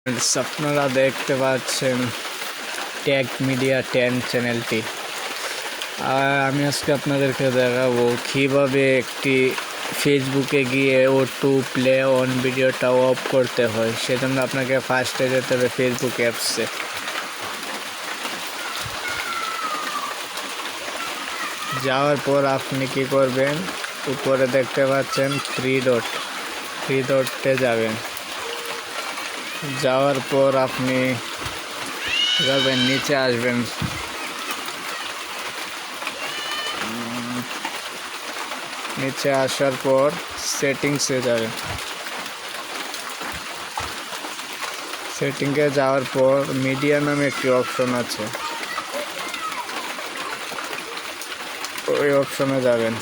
আপনারা দেখতে পাচ্ছেন টেক মিডিয়া 10 চ্যানেলটি। আর আমি আজকে আপনাদেরকে দেখাবো কিভাবে একটি ফেসবুকে গিয়ে অটো প্লে অন ভিডিওটা অফ করতে হয়। সেজন্য আপনাকে ফার্স্টে যেতে হবে ফেসবুক অ্যাপসে। যাওয়ার পর আপনি কি করবেন, উপরে দেখতে পাচ্ছেন থ্রি ডটে যাবেন। যাওয়ার পর আপনি যাবেন, নিচে আসবেন, নিচে আসার পর সেটিংসে যাবেন। সেটিংয়ে যাওয়ার পর মিডিয়া নামে একটি অপশন আছে, ওই অপশনে যাবেন।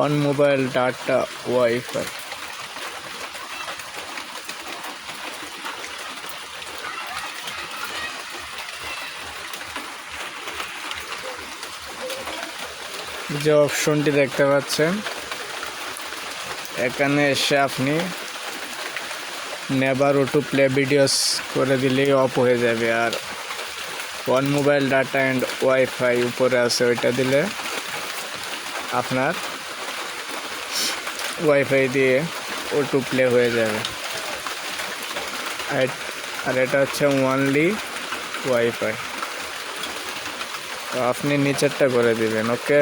অন মোবাইল ডাটা ওয়াইফাই, যে অপশনটি দেখতে পাচ্ছেন, এখানে এসে আপনি নেভার অটো প্লে ভিডিওস করে দিলেই অফ হয়ে যাবে। আর on mobile data and WiFi উপরে আছে, ওইটা দিলে আপনার ওয়াইফাই দিয়ে অটো প্লে হয়ে যাবে। আর এটা হচ্ছে ওনলি ওয়াইফাই। তো আপনি নিচেরটা করে দিবেন। ওকে।